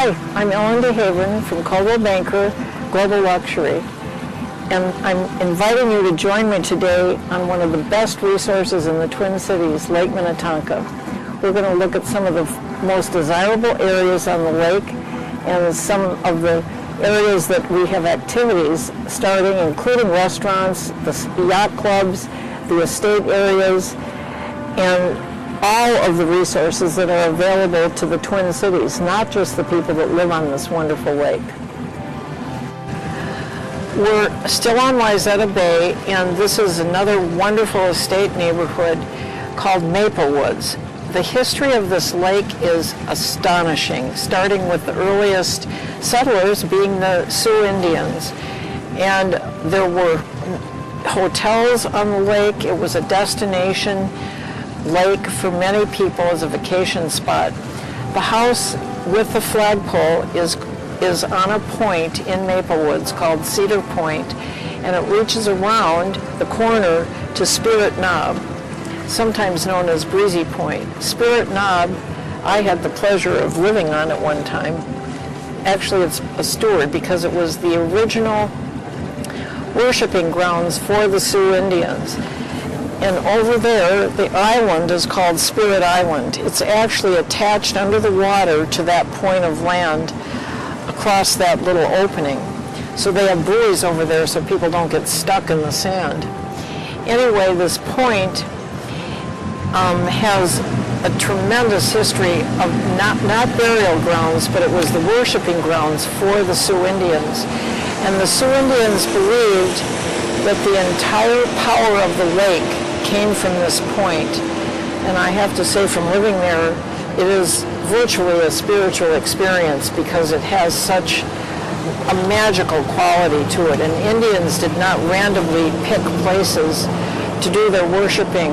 Hi, I'm DeHaven from Coldwell Banker, Global Luxury, and I'm inviting you to join me today on one of the best resources in the Twin Cities, Lake Minnetonka. We're going to look at some of the most desirable areas on the lake and some of the areas that we have activities starting, including restaurants, the yacht clubs, the estate areas, and all of the resources that are available to the Twin Cities, not just the people that live on this wonderful lake. We're still on Wayzata Bay, and this is another wonderful estate neighborhood called Maplewoods. The history of this lake is astonishing, starting with the earliest settlers being the Sioux Indians. And there were hotels on the lake. It was a destination lake for many people as a vacation spot. The house with the flagpole is on a point in Maplewoods called Cedar Point, and it reaches around the corner to Spirit Knob, sometimes known as Breezy Point. Spirit Knob, I had the pleasure of living on at one time. Actually, it's a steward because it was the original worshiping grounds for the Sioux Indians. And over there, the island is called Spirit Island. It's actually attached under the water to that point of land across that little opening. So they have buoys over there so people don't get stuck in the sand. Anyway, this point has a tremendous history of not burial grounds, but it was the worshiping grounds for the Sioux Indians. And the Sioux Indians believed that the entire power of the lake came from this point. And I have to say, from living there, it is virtually a spiritual experience because it has such a magical quality to it. And Indians did not randomly pick places to do their worshiping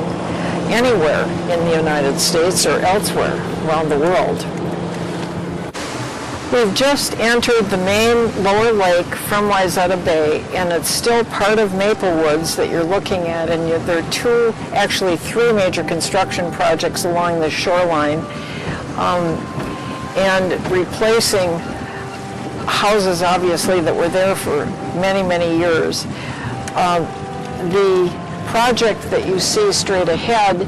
anywhere in the United States or elsewhere around the world. We've just entered the main lower lake from Wayzata Bay, and it's still part of Maplewoods that you're looking at, and there are actually three major construction projects along the shoreline, and replacing houses, obviously, that were there for many, many years. The project that you see straight ahead,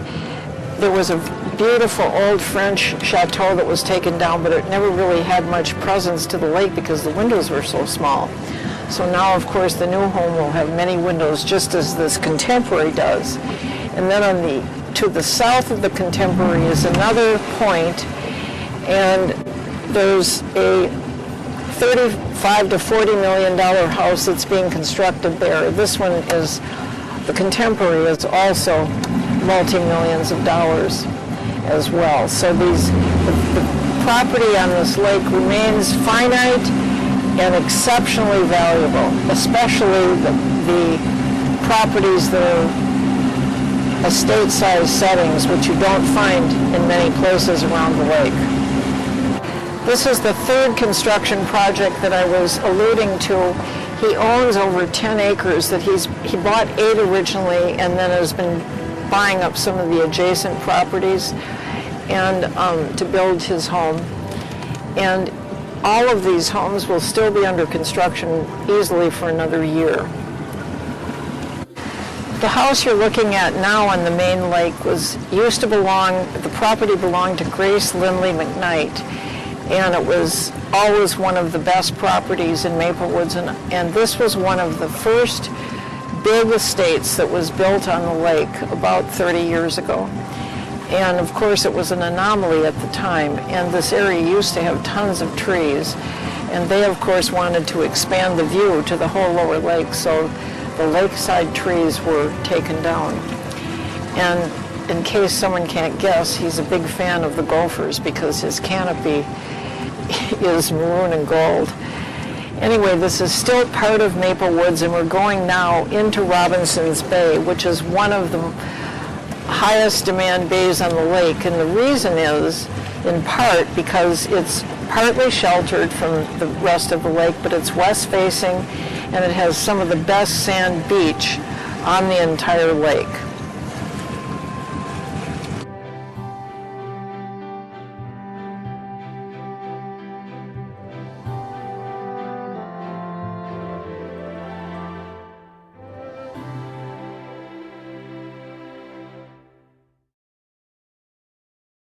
there was a beautiful old French chateau that was taken down, but it never really had much presence to the lake because the windows were so small. So now, of course, the new home will have many windows, just as this contemporary does. And then to the south of the contemporary is another point, and there's a $35 to $40 million house that's being constructed there. This one is, the contemporary is also multi-millions of dollars as well. So the property on this lake remains finite and exceptionally valuable, especially the properties that are estate-sized settings, which you don't find in many places around the lake. This is the third construction project that I was alluding to. He owns over 10 acres that he bought 8 originally and then has been buying up some of the adjacent properties and to build his home. And all of these homes will still be under construction easily for another year. The house you're looking at now on the main lake the property belonged to Grace Lindley McKnight, and it was always one of the best properties in Maplewoods, and this was one of the first big estates that was built on the lake about 30 years ago. And of course it was an anomaly at the time, and this area used to have tons of trees, and they of course wanted to expand the view to the whole lower lake, so the lakeside trees were taken down. And in case someone can't guess, he's a big fan of the Gophers because his canopy is maroon and gold. Anyway, this is still part of Maplewoods, and we're going now into Robinson's Bay, which is one of the highest demand bays on the lake. And the reason is, in part, because it's partly sheltered from the rest of the lake, but it's west facing, and it has some of the best sand beach on the entire lake.